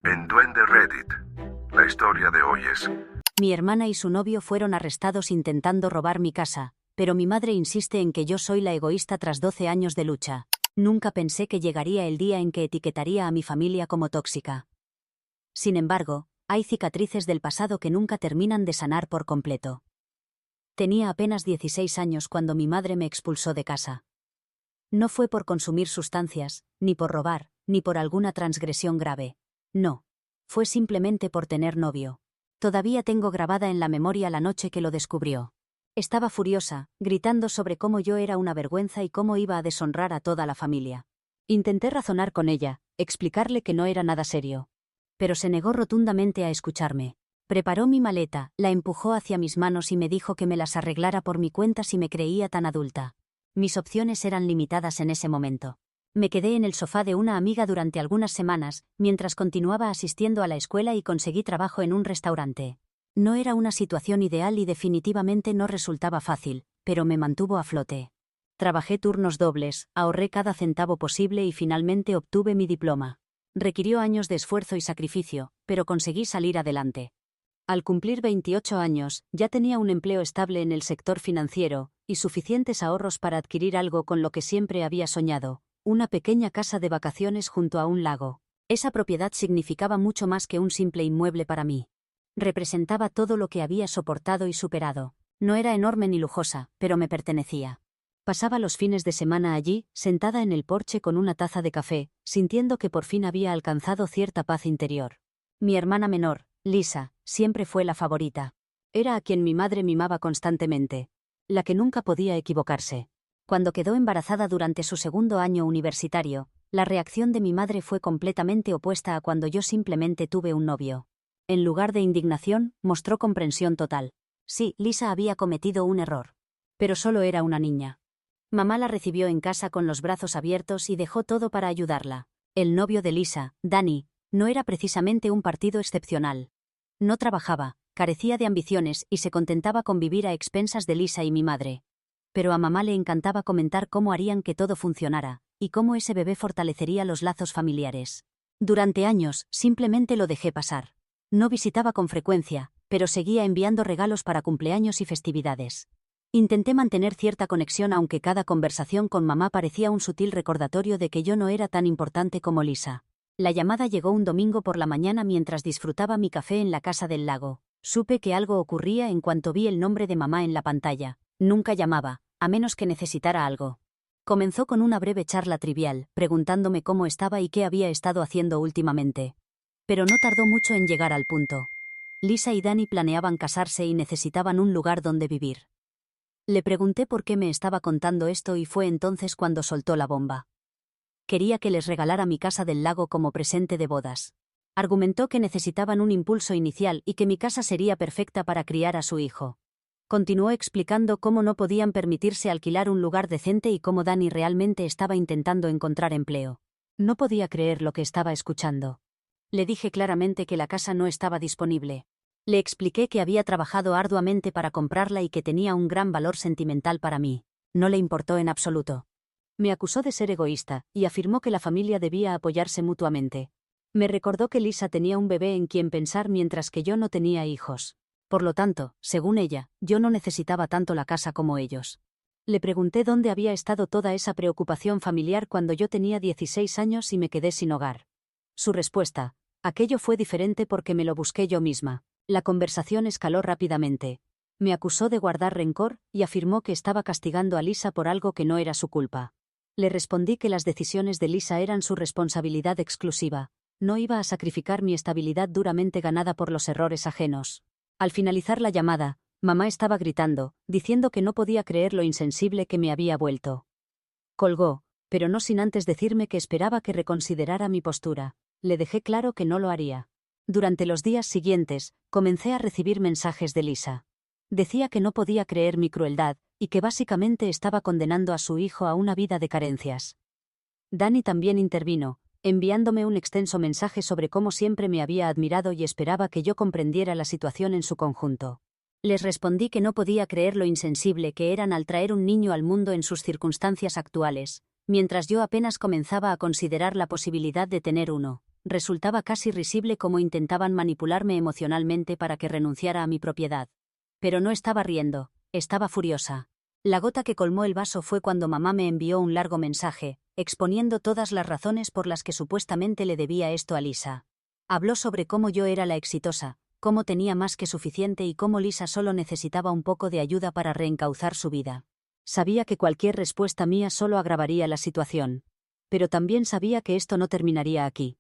En Duende Reddit, la historia de hoy es... Mi hermana y su novio fueron arrestados intentando robar mi casa, pero mi madre insiste en que yo soy la egoísta tras 12 años de lucha. Nunca pensé que llegaría el día en que etiquetaría a mi familia como tóxica. Sin embargo, hay cicatrices del pasado que nunca terminan de sanar por completo. Tenía apenas 16 años cuando mi madre me expulsó de casa. No fue por consumir sustancias, ni por robar, ni por alguna transgresión grave. No. Fue simplemente por tener novio. Todavía tengo grabada en la memoria la noche que lo descubrió. Estaba furiosa, gritando sobre cómo yo era una vergüenza y cómo iba a deshonrar a toda la familia. Intenté razonar con ella, explicarle que no era nada serio. Pero se negó rotundamente a escucharme. Preparó mi maleta, la empujó hacia mis manos y me dijo que me las arreglara por mi cuenta si me creía tan adulta. Mis opciones eran limitadas en ese momento. Me quedé en el sofá de una amiga durante algunas semanas, mientras continuaba asistiendo a la escuela y conseguí trabajo en un restaurante. No era una situación ideal y definitivamente no resultaba fácil, pero me mantuvo a flote. Trabajé turnos dobles, ahorré cada centavo posible y finalmente obtuve mi diploma. Requirió años de esfuerzo y sacrificio, pero conseguí salir adelante. Al cumplir 28 años, ya tenía un empleo estable en el sector financiero, y suficientes ahorros para adquirir algo con lo que siempre había soñado: una pequeña casa de vacaciones junto a un lago. Esa propiedad significaba mucho más que un simple inmueble para mí. Representaba todo lo que había soportado y superado. No era enorme ni lujosa, pero me pertenecía. Pasaba los fines de semana allí, sentada en el porche con una taza de café, sintiendo que por fin había alcanzado cierta paz interior. Mi hermana menor, Lisa, siempre fue la favorita. Era a quien mi madre mimaba constantemente. La que nunca podía equivocarse. Cuando quedó embarazada durante su segundo año universitario, la reacción de mi madre fue completamente opuesta a cuando yo simplemente tuve un novio. En lugar de indignación, mostró comprensión total. Sí, Lisa había cometido un error. Pero solo era una niña. Mamá la recibió en casa con los brazos abiertos y dejó todo para ayudarla. El novio de Lisa, Danny, no era precisamente un partido excepcional. No trabajaba, carecía de ambiciones y se contentaba con vivir a expensas de Lisa y mi madre. Pero a mamá le encantaba comentar cómo harían que todo funcionara, y cómo ese bebé fortalecería los lazos familiares. Durante años, simplemente lo dejé pasar. No visitaba con frecuencia, pero seguía enviando regalos para cumpleaños y festividades. Intenté mantener cierta conexión aunque cada conversación con mamá parecía un sutil recordatorio de que yo no era tan importante como Lisa. La llamada llegó un domingo por la mañana mientras disfrutaba mi café en la casa del lago. Supe que algo ocurría en cuanto vi el nombre de mamá en la pantalla. Nunca llamaba, a menos que necesitara algo. Comenzó con una breve charla trivial, preguntándome cómo estaba y qué había estado haciendo últimamente. Pero no tardó mucho en llegar al punto. Lisa y Danny planeaban casarse y necesitaban un lugar donde vivir. Le pregunté por qué me estaba contando esto y fue entonces cuando soltó la bomba. Quería que les regalara mi casa del lago como presente de bodas. Argumentó que necesitaban un impulso inicial y que mi casa sería perfecta para criar a su hijo. Continuó explicando cómo no podían permitirse alquilar un lugar decente y cómo Danny realmente estaba intentando encontrar empleo. No podía creer lo que estaba escuchando. Le dije claramente que la casa no estaba disponible. Le expliqué que había trabajado arduamente para comprarla y que tenía un gran valor sentimental para mí. No le importó en absoluto. Me acusó de ser egoísta y afirmó que la familia debía apoyarse mutuamente. Me recordó que Lisa tenía un bebé en quien pensar mientras que yo no tenía hijos. Por lo tanto, según ella, yo no necesitaba tanto la casa como ellos. Le pregunté dónde había estado toda esa preocupación familiar cuando yo tenía 16 años y me quedé sin hogar. Su respuesta: aquello fue diferente porque me lo busqué yo misma. La conversación escaló rápidamente. Me acusó de guardar rencor y afirmó que estaba castigando a Lisa por algo que no era su culpa. Le respondí que las decisiones de Lisa eran su responsabilidad exclusiva. No iba a sacrificar mi estabilidad duramente ganada por los errores ajenos. Al finalizar la llamada, mamá estaba gritando, diciendo que no podía creer lo insensible que me había vuelto. Colgó, pero no sin antes decirme que esperaba que reconsiderara mi postura. Le dejé claro que no lo haría. Durante los días siguientes, comencé a recibir mensajes de Lisa. Decía que no podía creer mi crueldad, y que básicamente estaba condenando a su hijo a una vida de carencias. Danny también intervino, enviándome un extenso mensaje sobre cómo siempre me había admirado y esperaba que yo comprendiera la situación en su conjunto. Les respondí que no podía creer lo insensible que eran al traer un niño al mundo en sus circunstancias actuales, mientras yo apenas comenzaba a considerar la posibilidad de tener uno. resultaba casi risible cómo intentaban manipularme emocionalmente para que renunciara a mi propiedad. Pero no estaba riendo, estaba furiosa. La gota que colmó el vaso fue cuando mamá me envió un largo mensaje, exponiendo todas las razones por las que supuestamente le debía esto a Lisa. Habló sobre cómo yo era la exitosa, cómo tenía más que suficiente y cómo Lisa solo necesitaba un poco de ayuda para reencauzar su vida. Sabía que cualquier respuesta mía solo agravaría la situación. Pero también sabía que esto no terminaría aquí.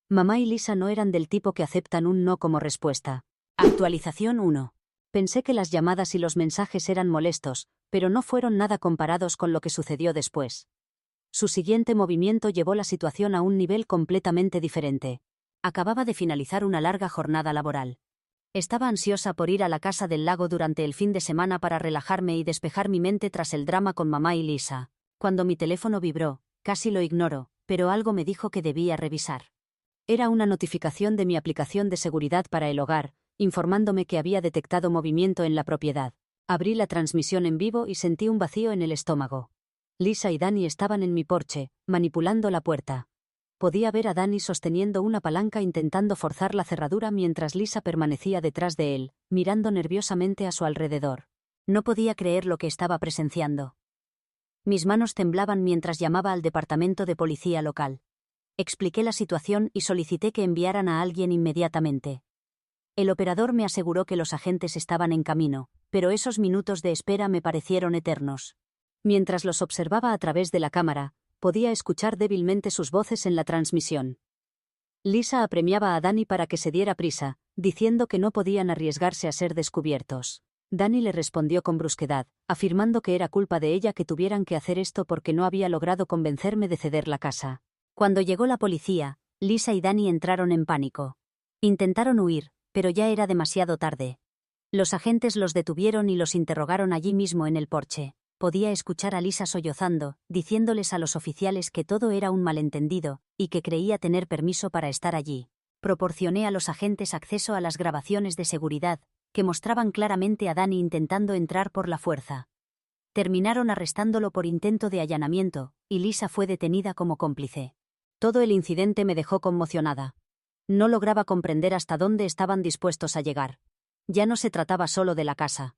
Mamá y Lisa no eran del tipo que aceptan un no como respuesta. Actualización 1. Pensé que las llamadas y los mensajes eran molestos, pero no fueron nada comparados con lo que sucedió después. Su siguiente movimiento llevó la situación a un nivel completamente diferente. Acababa de finalizar una larga jornada laboral. Estaba ansiosa por ir a la casa del lago durante el fin de semana para relajarme y despejar mi mente tras el drama con mamá y Lisa. Cuando mi teléfono vibró, casi lo ignoro, pero algo me dijo que debía revisar. Era una notificación de mi aplicación de seguridad para el hogar, informándome que había detectado movimiento en la propiedad. Abrí la transmisión en vivo y sentí un vacío en el estómago. Lisa y Dani estaban en mi porche, manipulando la puerta. Podía ver a Dani sosteniendo una palanca intentando forzar la cerradura mientras Lisa permanecía detrás de él, mirando nerviosamente a su alrededor. No podía creer lo que estaba presenciando. Mis manos temblaban mientras llamaba al departamento de policía local. Expliqué la situación y solicité que enviaran a alguien inmediatamente. El operador me aseguró que los agentes estaban en camino, pero esos minutos de espera me parecieron eternos. Mientras los observaba a través de la cámara, podía escuchar débilmente sus voces en la transmisión. Lisa apremiaba a Dani para que se diera prisa, diciendo que no podían arriesgarse a ser descubiertos. Dani le respondió con brusquedad, afirmando que era culpa de ella que tuvieran que hacer esto porque no había logrado convencerme de ceder la casa. Cuando llegó la policía, Lisa y Dani entraron en pánico. Intentaron huir, pero ya era demasiado tarde. Los agentes los detuvieron y los interrogaron allí mismo en el porche. Podía escuchar a Lisa sollozando, diciéndoles a los oficiales que todo era un malentendido, y que creía tener permiso para estar allí. Proporcioné a los agentes acceso a las grabaciones de seguridad, que mostraban claramente a Dani intentando entrar por la fuerza. Terminaron arrestándolo por intento de allanamiento, y Lisa fue detenida como cómplice. Todo el incidente me dejó conmocionada. No lograba comprender hasta dónde estaban dispuestos a llegar. Ya no se trataba solo de la casa.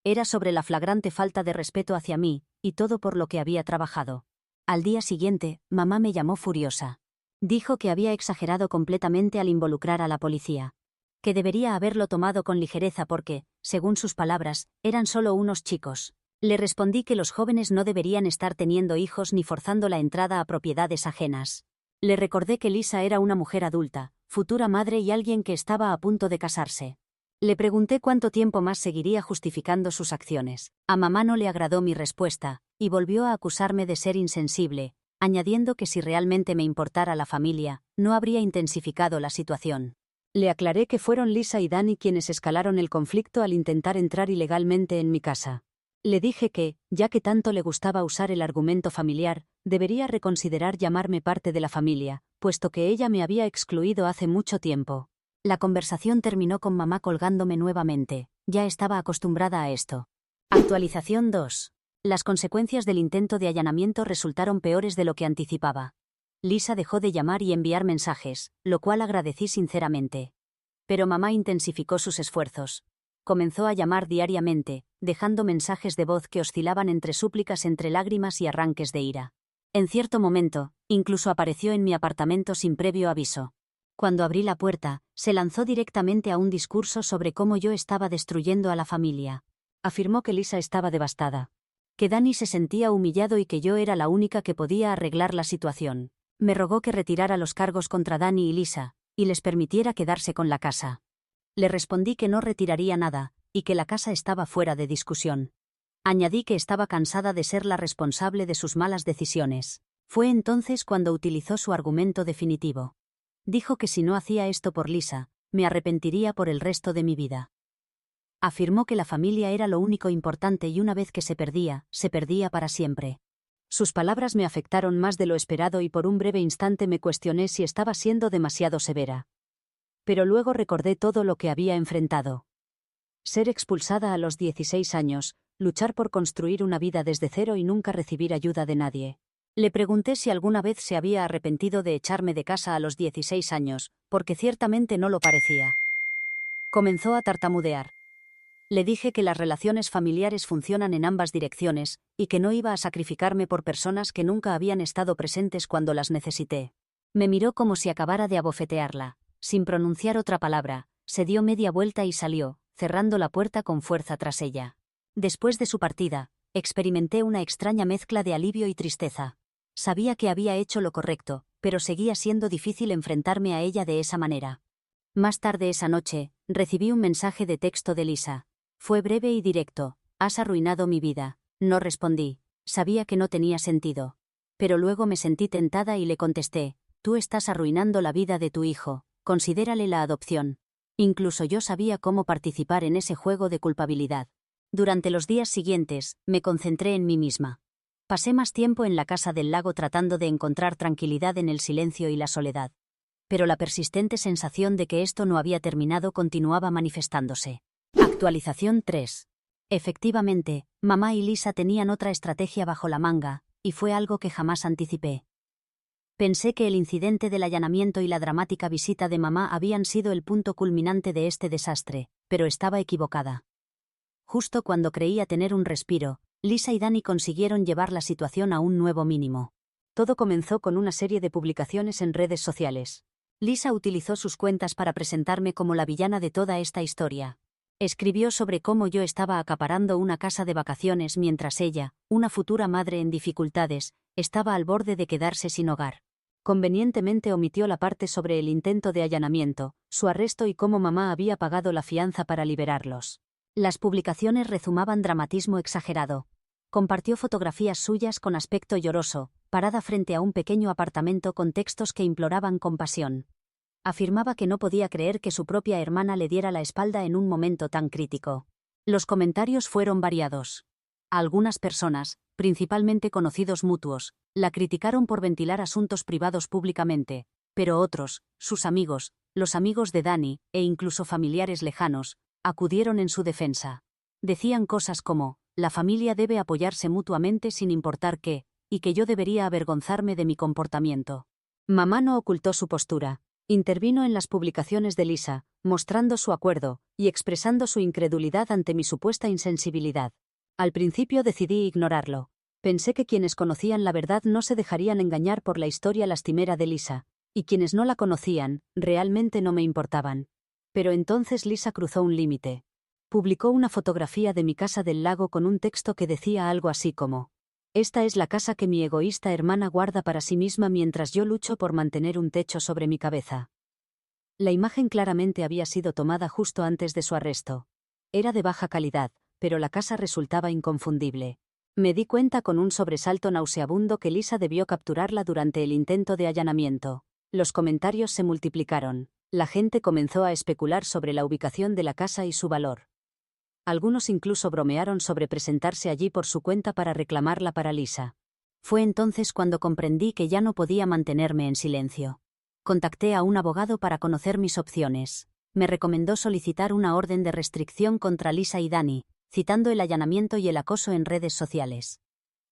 Era sobre la flagrante falta de respeto hacia mí, y todo por lo que había trabajado. Al día siguiente, mamá me llamó furiosa. Dijo que había exagerado completamente al involucrar a la policía. Que debería haberlo tomado con ligereza porque, según sus palabras, eran solo unos chicos. Le respondí que los jóvenes no deberían estar teniendo hijos ni forzando la entrada a propiedades ajenas. Le recordé que Lisa era una mujer adulta, futura madre y alguien que estaba a punto de casarse. Le pregunté cuánto tiempo más seguiría justificando sus acciones. A mamá no le agradó mi respuesta, y volvió a acusarme de ser insensible, añadiendo que si realmente me importara la familia, no habría intensificado la situación. Le aclaré que fueron Lisa y Dani quienes escalaron el conflicto al intentar entrar ilegalmente en mi casa. Le dije que, ya que tanto le gustaba usar el argumento familiar, debería reconsiderar llamarme parte de la familia, puesto que ella me había excluido hace mucho tiempo. La conversación terminó con mamá colgándome nuevamente. Ya estaba acostumbrada a esto. Actualización 2. Las consecuencias del intento de allanamiento resultaron peores de lo que anticipaba. Lisa dejó de llamar y enviar mensajes, lo cual agradecí sinceramente. Pero mamá intensificó sus esfuerzos. Comenzó a llamar diariamente, dejando mensajes de voz que oscilaban entre súplicas entre lágrimas y arranques de ira. En cierto momento, incluso apareció en mi apartamento sin previo aviso. Cuando abrí la puerta, se lanzó directamente a un discurso sobre cómo yo estaba destruyendo a la familia. Afirmó que Lisa estaba devastada. Que Dani se sentía humillado y que yo era la única que podía arreglar la situación. Me rogó que retirara los cargos contra Dani y Lisa, y les permitiera quedarse con la casa. Le respondí que no retiraría nada, y que la casa estaba fuera de discusión. Añadí que estaba cansada de ser la responsable de sus malas decisiones. Fue entonces cuando utilizó su argumento definitivo. Dijo que si no hacía esto por Lisa, me arrepentiría por el resto de mi vida. Afirmó que la familia era lo único importante y una vez que se perdía para siempre. Sus palabras me afectaron más de lo esperado y por un breve instante me cuestioné si estaba siendo demasiado severa. Pero luego recordé todo lo que había enfrentado. Ser expulsada a los 16 años, luchar por construir una vida desde cero y nunca recibir ayuda de nadie. Le pregunté si alguna vez se había arrepentido de echarme de casa a los 16 años, porque ciertamente no lo parecía. Comenzó a tartamudear. Le dije que las relaciones familiares funcionan en ambas direcciones, y que no iba a sacrificarme por personas que nunca habían estado presentes cuando las necesité. Me miró como si acabara de abofetearla. Sin pronunciar otra palabra, se dio media vuelta y salió, cerrando la puerta con fuerza tras ella. Después de su partida, experimenté una extraña mezcla de alivio y tristeza. Sabía que había hecho lo correcto, pero seguía siendo difícil enfrentarme a ella de esa manera. Más tarde esa noche, recibí un mensaje de texto de Lisa. Fue breve y directo: «Has arruinado mi vida». No respondí. Sabía que no tenía sentido. Pero luego me sentí tentada y le contesté: «Tú estás arruinando la vida de tu hijo. Considérale la adopción». Incluso yo sabía cómo participar en ese juego de culpabilidad. Durante los días siguientes, me concentré en mí misma. Pasé más tiempo en la casa del lago tratando de encontrar tranquilidad en el silencio y la soledad. Pero la persistente sensación de que esto no había terminado continuaba manifestándose. Actualización 3. Efectivamente, mamá y Lisa tenían otra estrategia bajo la manga, y fue algo que jamás anticipé. Pensé que el incidente del allanamiento y la dramática visita de mamá habían sido el punto culminante de este desastre, pero estaba equivocada. Justo cuando creía tener un respiro, Lisa y Dani consiguieron llevar la situación a un nuevo mínimo. Todo comenzó con una serie de publicaciones en redes sociales. Lisa utilizó sus cuentas para presentarme como la villana de toda esta historia. Escribió sobre cómo yo estaba acaparando una casa de vacaciones mientras ella, una futura madre en dificultades, estaba al borde de quedarse sin hogar. Convenientemente omitió la parte sobre el intento de allanamiento, su arresto y cómo mamá había pagado la fianza para liberarlos. Las publicaciones rezumaban dramatismo exagerado. Compartió fotografías suyas con aspecto lloroso, parada frente a un pequeño apartamento con textos que imploraban compasión. Afirmaba que no podía creer que su propia hermana le diera la espalda en un momento tan crítico. Los comentarios fueron variados. Algunas personas, principalmente conocidos mutuos, la criticaron por ventilar asuntos privados públicamente, pero otros, sus amigos, los amigos de Dani, e incluso familiares lejanos, acudieron en su defensa. Decían cosas como: la familia debe apoyarse mutuamente sin importar qué, y que yo debería avergonzarme de mi comportamiento. Mamá no ocultó su postura. Intervino en las publicaciones de Lisa, mostrando su acuerdo y expresando su incredulidad ante mi supuesta insensibilidad. Al principio decidí ignorarlo. Pensé que quienes conocían la verdad no se dejarían engañar por la historia lastimera de Lisa, y quienes no la conocían, realmente no me importaban. Pero entonces Lisa cruzó un límite. Publicó una fotografía de mi casa del lago con un texto que decía algo así como: «Esta es la casa que mi egoísta hermana guarda para sí misma mientras yo lucho por mantener un techo sobre mi cabeza». La imagen claramente había sido tomada justo antes de su arresto. Era de baja calidad, pero la casa resultaba inconfundible. Me di cuenta con un sobresalto nauseabundo que Lisa debió capturarla durante el intento de allanamiento. Los comentarios se multiplicaron. La gente comenzó a especular sobre la ubicación de la casa y su valor. Algunos incluso bromearon sobre presentarse allí por su cuenta para reclamarla para Lisa. Fue entonces cuando comprendí que ya no podía mantenerme en silencio. Contacté a un abogado para conocer mis opciones. Me recomendó solicitar una orden de restricción contra Lisa y Dani, citando el allanamiento y el acoso en redes sociales.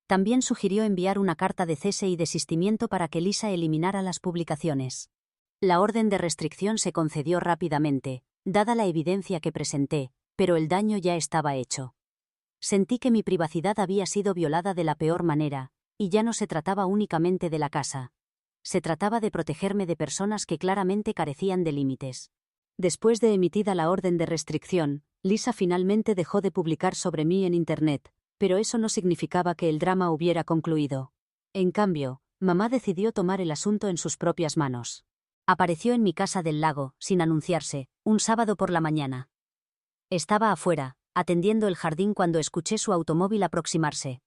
También sugirió enviar una carta de cese y desistimiento para que Lisa eliminara las publicaciones. La orden de restricción se concedió rápidamente, dada la evidencia que presenté, pero el daño ya estaba hecho. Sentí que mi privacidad había sido violada de la peor manera, y ya no se trataba únicamente de la casa. Se trataba de protegerme de personas que claramente carecían de límites. Después de emitida la orden de restricción, Lisa finalmente dejó de publicar sobre mí en Internet, pero eso no significaba que el drama hubiera concluido. En cambio, mamá decidió tomar el asunto en sus propias manos. Apareció en mi casa del lago, sin anunciarse, un sábado por la mañana. Estaba afuera, atendiendo el jardín cuando escuché su automóvil aproximarse.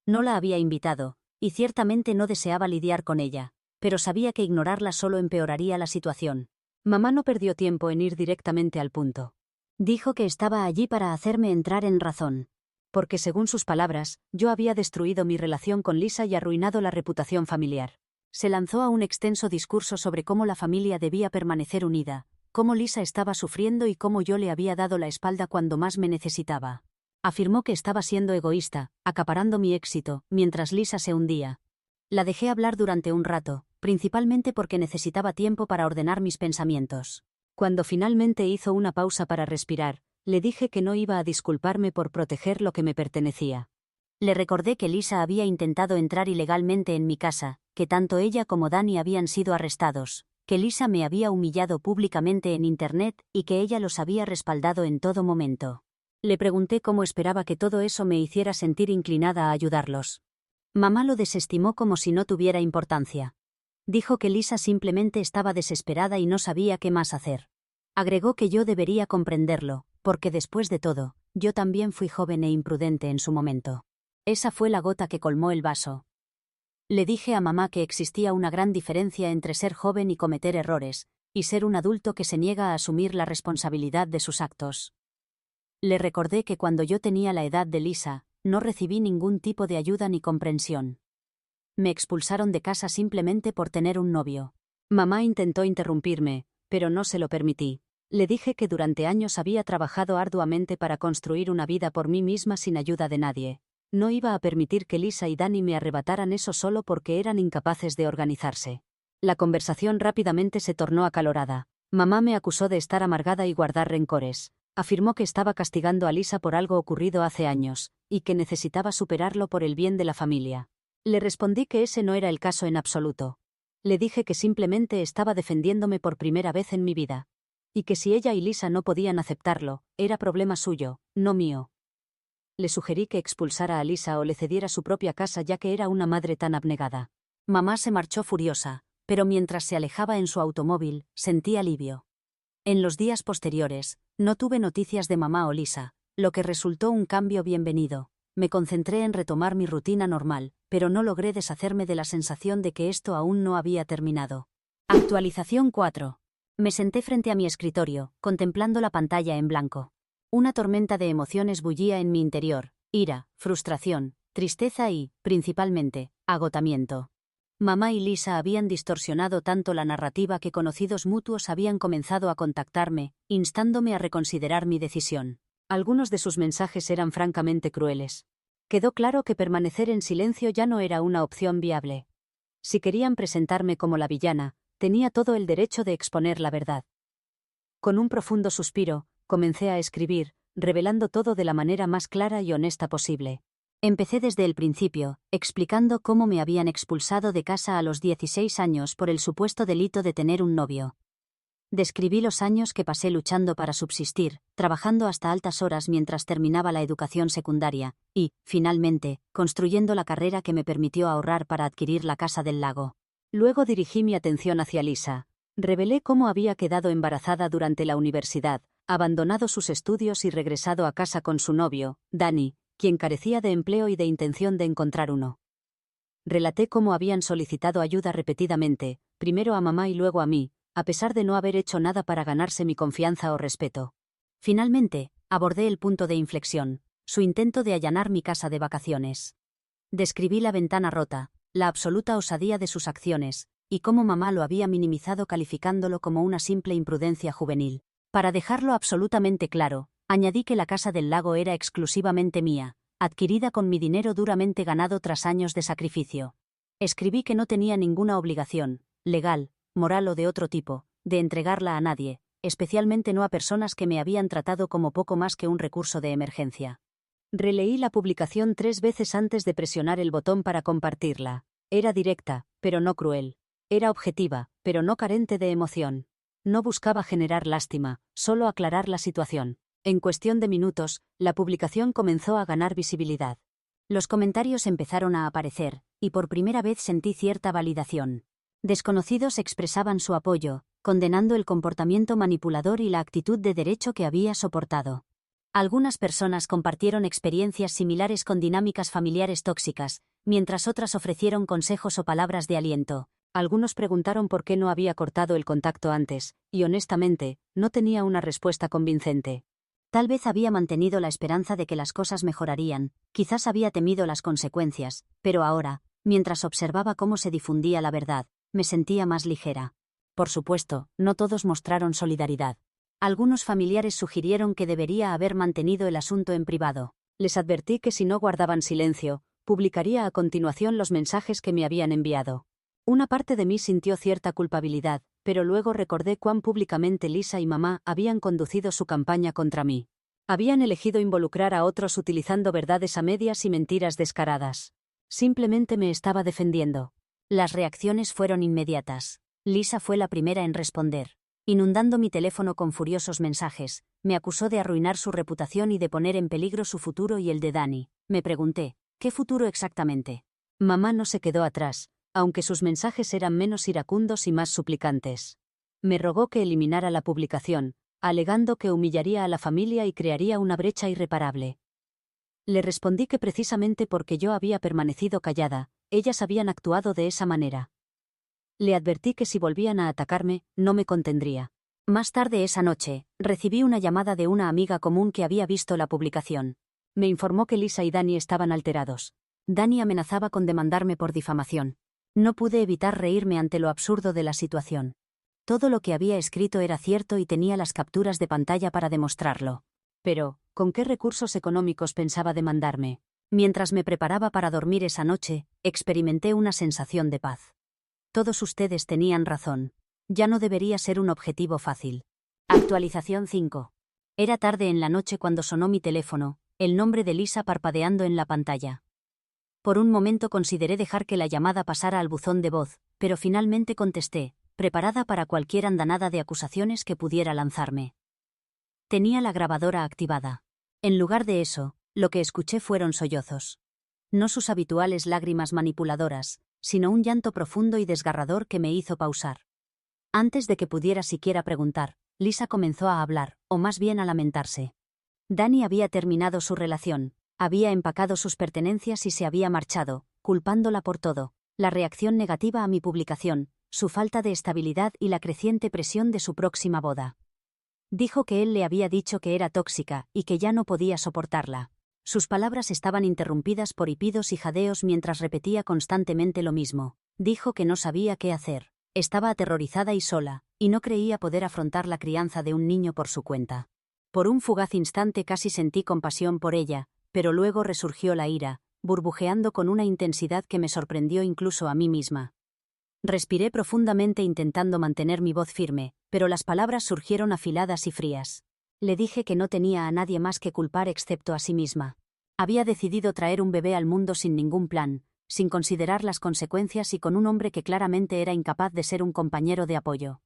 No la había invitado, y ciertamente no deseaba lidiar con ella, pero sabía que ignorarla solo empeoraría la situación. Mamá no perdió tiempo en ir directamente al punto. Dijo que estaba allí para hacerme entrar en razón. Porque según sus palabras, yo había destruido mi relación con Lisa y arruinado la reputación familiar. Se lanzó a un extenso discurso sobre cómo la familia debía permanecer unida, cómo Lisa estaba sufriendo y cómo yo le había dado la espalda cuando más me necesitaba. Afirmó que estaba siendo egoísta, acaparando mi éxito, mientras Lisa se hundía. La dejé hablar durante un rato, principalmente porque necesitaba tiempo para ordenar mis pensamientos. Cuando finalmente hizo una pausa para respirar, le dije que no iba a disculparme por proteger lo que me pertenecía. Le recordé que Lisa había intentado entrar ilegalmente en mi casa, que tanto ella como Dani habían sido arrestados, que Lisa me había humillado públicamente en Internet y que ella los había respaldado en todo momento. Le pregunté cómo esperaba que todo eso me hiciera sentir inclinada a ayudarlos. Mamá lo desestimó como si no tuviera importancia. Dijo que Lisa simplemente estaba desesperada y no sabía qué más hacer. Agregó que yo debería comprenderlo, porque después de todo, yo también fui joven e imprudente en su momento. Esa fue la gota que colmó el vaso. Le dije a mamá que existía una gran diferencia entre ser joven y cometer errores, y ser un adulto que se niega a asumir la responsabilidad de sus actos. Le recordé que cuando yo tenía la edad de Lisa, no recibí ningún tipo de ayuda ni comprensión. Me expulsaron de casa simplemente por tener un novio. Mamá intentó interrumpirme, pero no se lo permití. Le dije que durante años había trabajado arduamente para construir una vida por mí misma sin ayuda de nadie. No iba a permitir que Lisa y Dani me arrebataran eso solo porque eran incapaces de organizarse. La conversación rápidamente se tornó acalorada. Mamá me acusó de estar amargada y guardar rencores. Afirmó que estaba castigando a Lisa por algo ocurrido hace años, y que necesitaba superarlo por el bien de la familia. Le respondí que ese no era el caso en absoluto. Le dije que simplemente estaba defendiéndome por primera vez en mi vida. Y que si ella y Lisa no podían aceptarlo, era problema suyo, no mío. Le sugerí que expulsara a Lisa o le cediera su propia casa ya que era una madre tan abnegada. Mamá se marchó furiosa, pero mientras se alejaba en su automóvil, sentí alivio. En los días posteriores, no tuve noticias de mamá o Lisa, lo que resultó un cambio bienvenido. Me concentré en retomar mi rutina normal, pero no logré deshacerme de la sensación de que esto aún no había terminado. Actualización 4. Me senté frente a mi escritorio, contemplando la pantalla en blanco. Una tormenta de emociones bullía en mi interior: ira, frustración, tristeza y, principalmente, agotamiento. Mamá y Lisa habían distorsionado tanto la narrativa que conocidos mutuos habían comenzado a contactarme, instándome a reconsiderar mi decisión. Algunos de sus mensajes eran francamente crueles. Quedó claro que permanecer en silencio ya no era una opción viable. Si querían presentarme como la villana, tenía todo el derecho de exponer la verdad. Con un profundo suspiro, comencé a escribir, revelando todo de la manera más clara y honesta posible. Empecé desde el principio, explicando cómo me habían expulsado de casa a los 16 años por el supuesto delito de tener un novio. Describí los años que pasé luchando para subsistir, trabajando hasta altas horas mientras terminaba la educación secundaria, y, finalmente, construyendo la carrera que me permitió ahorrar para adquirir la casa del lago. Luego dirigí mi atención hacia Lisa. Revelé cómo había quedado embarazada durante la universidad, abandonado sus estudios y regresado a casa con su novio, Dani, quien carecía de empleo y de intención de encontrar uno. Relaté cómo habían solicitado ayuda repetidamente, primero a mamá y luego a mí, a pesar de no haber hecho nada para ganarse mi confianza o respeto. Finalmente, abordé el punto de inflexión, su intento de allanar mi casa de vacaciones. Describí la ventana rota, la absoluta osadía de sus acciones, y cómo mamá lo había minimizado calificándolo como una simple imprudencia juvenil. Para dejarlo absolutamente claro, añadí que la casa del lago era exclusivamente mía, adquirida con mi dinero duramente ganado tras años de sacrificio. Escribí que no tenía ninguna obligación, legal, moral o de otro tipo, de entregarla a nadie, especialmente no a personas que me habían tratado como poco más que un recurso de emergencia. Releí la publicación 3 veces antes de presionar el botón para compartirla. Era directa, pero no cruel. Era objetiva, pero no carente de emoción. No buscaba generar lástima, solo aclarar la situación. En cuestión de minutos, la publicación comenzó a ganar visibilidad. Los comentarios empezaron a aparecer, y por primera vez sentí cierta validación. Desconocidos expresaban su apoyo, condenando el comportamiento manipulador y la actitud de derecho que había soportado. Algunas personas compartieron experiencias similares con dinámicas familiares tóxicas, mientras otras ofrecieron consejos o palabras de aliento. Algunos preguntaron por qué no había cortado el contacto antes, y honestamente, no tenía una respuesta convincente. Tal vez había mantenido la esperanza de que las cosas mejorarían, quizás había temido las consecuencias, pero ahora, mientras observaba cómo se difundía la verdad, me sentía más ligera. Por supuesto, no todos mostraron solidaridad. Algunos familiares sugirieron que debería haber mantenido el asunto en privado. Les advertí que si no guardaban silencio, Publicaría a continuación los mensajes que me habían enviado. Una parte de mí sintió cierta culpabilidad, pero luego recordé cuán públicamente Lisa y mamá habían conducido su campaña contra mí. Habían elegido involucrar a otros utilizando verdades a medias y mentiras descaradas. Simplemente me estaba defendiendo. Las reacciones fueron inmediatas. Lisa fue la primera en responder. Inundando mi teléfono con furiosos mensajes, me acusó de arruinar su reputación y de poner en peligro su futuro y el de Dani. Me pregunté, ¿qué futuro exactamente? Mamá no se quedó atrás, aunque sus mensajes eran menos iracundos y más suplicantes. Me rogó que eliminara la publicación, alegando que humillaría a la familia y crearía una brecha irreparable. Le respondí que precisamente porque yo había permanecido callada, ellas habían actuado de esa manera. Le advertí que si volvían a atacarme, no me contendría. Más tarde esa noche, recibí una llamada de una amiga común que había visto la publicación. Me informó que Lisa y Dani estaban alterados. Dani amenazaba con demandarme por difamación. No pude evitar reírme ante lo absurdo de la situación. Todo lo que había escrito era cierto y tenía las capturas de pantalla para demostrarlo. Pero, ¿con qué recursos económicos pensaba demandarme? Mientras me preparaba para dormir esa noche, experimenté una sensación de paz. Todos ustedes tenían razón. Ya no debería ser un objetivo fácil. Actualización 5. Era tarde en la noche cuando sonó mi teléfono, el nombre de Lisa parpadeando en la pantalla. Por un momento consideré dejar que la llamada pasara al buzón de voz, pero finalmente contesté, preparada para cualquier andanada de acusaciones que pudiera lanzarme. Tenía la grabadora activada. En lugar de eso, lo que escuché fueron sollozos. No sus habituales lágrimas manipuladoras, sino un llanto profundo y desgarrador que me hizo pausar. Antes de que pudiera siquiera preguntar, Lisa comenzó a hablar, o más bien a lamentarse. Dani había terminado su relación, había empacado sus pertenencias y se había marchado, culpándola por todo, la reacción negativa a mi publicación, su falta de estabilidad y la creciente presión de su próxima boda. Dijo que él le había dicho que era tóxica y que ya no podía soportarla. Sus palabras estaban interrumpidas por hipidos y jadeos mientras repetía constantemente lo mismo. Dijo que no sabía qué hacer. Estaba aterrorizada y sola, y no creía poder afrontar la crianza de un niño por su cuenta. Por un fugaz instante casi sentí compasión por ella, pero luego resurgió la ira, burbujeando con una intensidad que me sorprendió incluso a mí misma. Respiré profundamente intentando mantener mi voz firme, pero las palabras surgieron afiladas y frías. Le dije que no tenía a nadie más que culpar excepto a sí misma. Había decidido traer un bebé al mundo sin ningún plan, sin considerar las consecuencias y con un hombre que claramente era incapaz de ser un compañero de apoyo.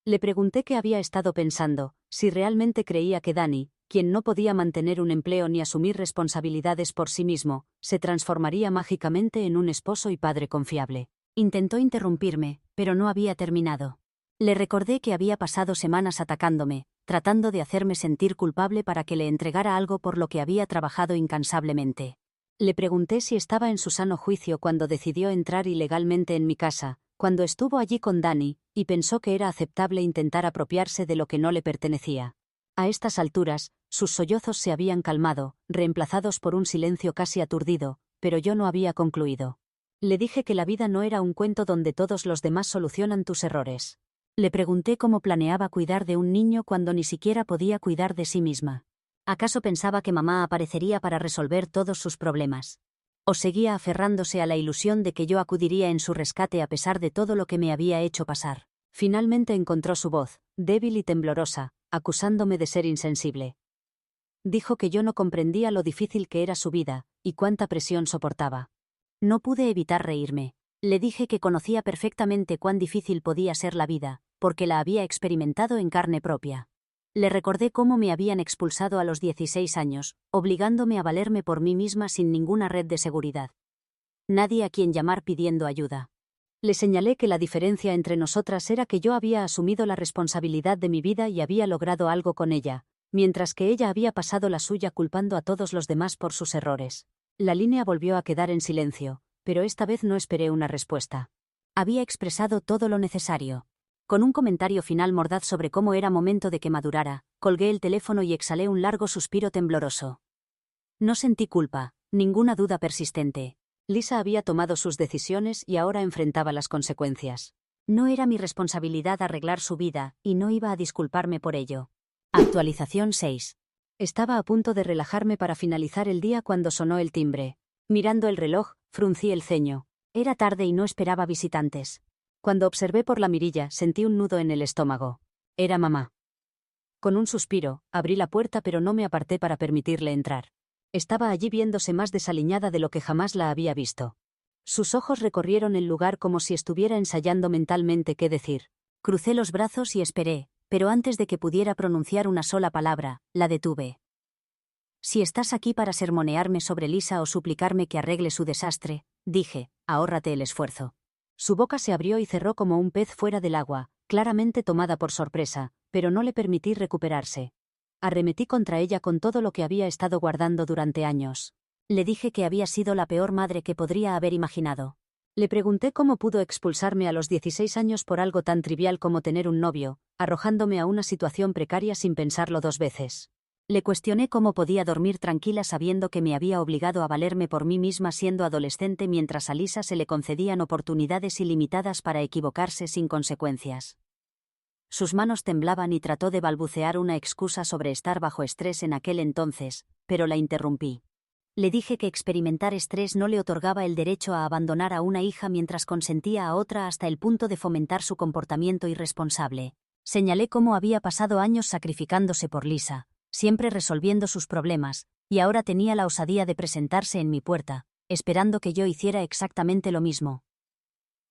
Le pregunté qué había estado pensando, si realmente creía que Dani, quien no podía mantener un empleo ni asumir responsabilidades por sí mismo, se transformaría mágicamente en un esposo y padre confiable. Intentó interrumpirme, pero no había terminado. Le recordé que había pasado semanas atacándome, tratando de hacerme sentir culpable para que le entregara algo por lo que había trabajado incansablemente. Le pregunté si estaba en su sano juicio cuando decidió entrar ilegalmente en mi casa, cuando estuvo allí con Dani, y pensó que era aceptable intentar apropiarse de lo que no le pertenecía. A estas alturas, sus sollozos se habían calmado, reemplazados por un silencio casi aturdido, pero yo no había concluido. Le dije que la vida no era un cuento donde todos los demás solucionan tus errores. Le pregunté cómo planeaba cuidar de un niño cuando ni siquiera podía cuidar de sí misma. ¿Acaso pensaba que mamá aparecería para resolver todos sus problemas? ¿O seguía aferrándose a la ilusión de que yo acudiría en su rescate a pesar de todo lo que me había hecho pasar? Finalmente encontró su voz, débil y temblorosa, acusándome de ser insensible. Dijo que yo no comprendía lo difícil que era su vida, y cuánta presión soportaba. No pude evitar reírme. Le dije que conocía perfectamente cuán difícil podía ser la vida, porque la había experimentado en carne propia. Le recordé cómo me habían expulsado a los 16 años, obligándome a valerme por mí misma sin ninguna red de seguridad. Nadie a quien llamar pidiendo ayuda. Le señalé que la diferencia entre nosotras era que yo había asumido la responsabilidad de mi vida y había logrado algo con ella, mientras que ella había pasado la suya culpando a todos los demás por sus errores. La línea volvió a quedar en silencio, pero esta vez no esperé una respuesta. Había expresado todo lo necesario. Con un comentario final mordaz sobre cómo era momento de que madurara, colgué el teléfono y exhalé un largo suspiro tembloroso. No sentí culpa, ninguna duda persistente. Lisa había tomado sus decisiones y ahora enfrentaba las consecuencias. No era mi responsabilidad arreglar su vida, y no iba a disculparme por ello. Actualización 6. Estaba a punto de relajarme para finalizar el día cuando sonó el timbre. Mirando el reloj, fruncí el ceño. Era tarde y no esperaba visitantes. Cuando observé por la mirilla, sentí un nudo en el estómago. Era mamá. Con un suspiro, abrí la puerta pero no me aparté para permitirle entrar. Estaba allí viéndose más desaliñada de lo que jamás la había visto. Sus ojos recorrieron el lugar como si estuviera ensayando mentalmente qué decir. Crucé los brazos y esperé, pero antes de que pudiera pronunciar una sola palabra, la detuve. Si estás aquí para sermonearme sobre Lisa o suplicarme que arregle su desastre, dije, ahórrate el esfuerzo. Su boca se abrió y cerró como un pez fuera del agua, claramente tomada por sorpresa, pero no le permití recuperarse. Arremetí contra ella con todo lo que había estado guardando durante años. Le dije que había sido la peor madre que podría haber imaginado. Le pregunté cómo pudo expulsarme a los 16 años por algo tan trivial como tener un novio, arrojándome a una situación precaria sin pensarlo 2 veces. Le cuestioné cómo podía dormir tranquila sabiendo que me había obligado a valerme por mí misma siendo adolescente mientras a Lisa se le concedían oportunidades ilimitadas para equivocarse sin consecuencias. Sus manos temblaban y trató de balbucear una excusa sobre estar bajo estrés en aquel entonces, pero la interrumpí. Le dije que experimentar estrés no le otorgaba el derecho a abandonar a una hija mientras consentía a otra hasta el punto de fomentar su comportamiento irresponsable. Señalé cómo había pasado años sacrificándose por Lisa, siempre resolviendo sus problemas, y ahora tenía la osadía de presentarse en mi puerta, esperando que yo hiciera exactamente lo mismo.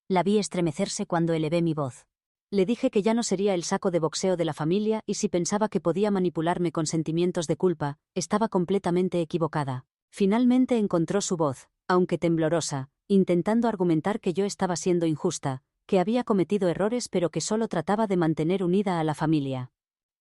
La vi estremecerse cuando elevé mi voz. Le dije que ya no sería el saco de boxeo de la familia y si pensaba que podía manipularme con sentimientos de culpa, estaba completamente equivocada. Finalmente encontró su voz, aunque temblorosa, intentando argumentar que yo estaba siendo injusta, que había cometido errores pero que solo trataba de mantener unida a la familia.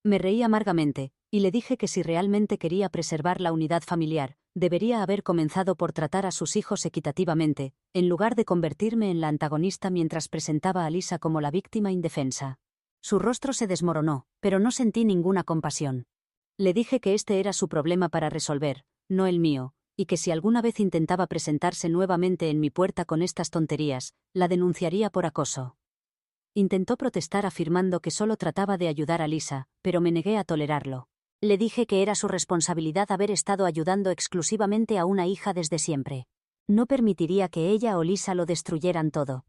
Me reí amargamente, y le dije que si realmente quería preservar la unidad familiar, debería haber comenzado por tratar a sus hijos equitativamente, en lugar de convertirme en la antagonista mientras presentaba a Lisa como la víctima indefensa. Su rostro se desmoronó, pero no sentí ninguna compasión. Le dije que este era su problema para resolver, no el mío, y que si alguna vez intentaba presentarse nuevamente en mi puerta con estas tonterías, la denunciaría por acoso. Intentó protestar afirmando que solo trataba de ayudar a Lisa, pero me negué a tolerarlo. Le dije que era su responsabilidad haber estado ayudando exclusivamente a una hija desde siempre. No permitiría que ella o Lisa lo destruyeran todo.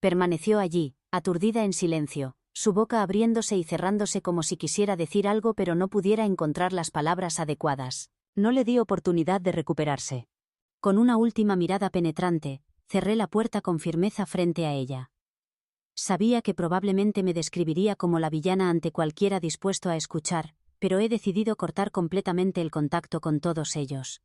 Permaneció allí, aturdida en silencio, su boca abriéndose y cerrándose como si quisiera decir algo pero no pudiera encontrar las palabras adecuadas. No le di oportunidad de recuperarse. Con una última mirada penetrante, cerré la puerta con firmeza frente a ella. Sabía que probablemente me describiría como la villana ante cualquiera dispuesto a escuchar, pero he decidido cortar completamente el contacto con todos ellos.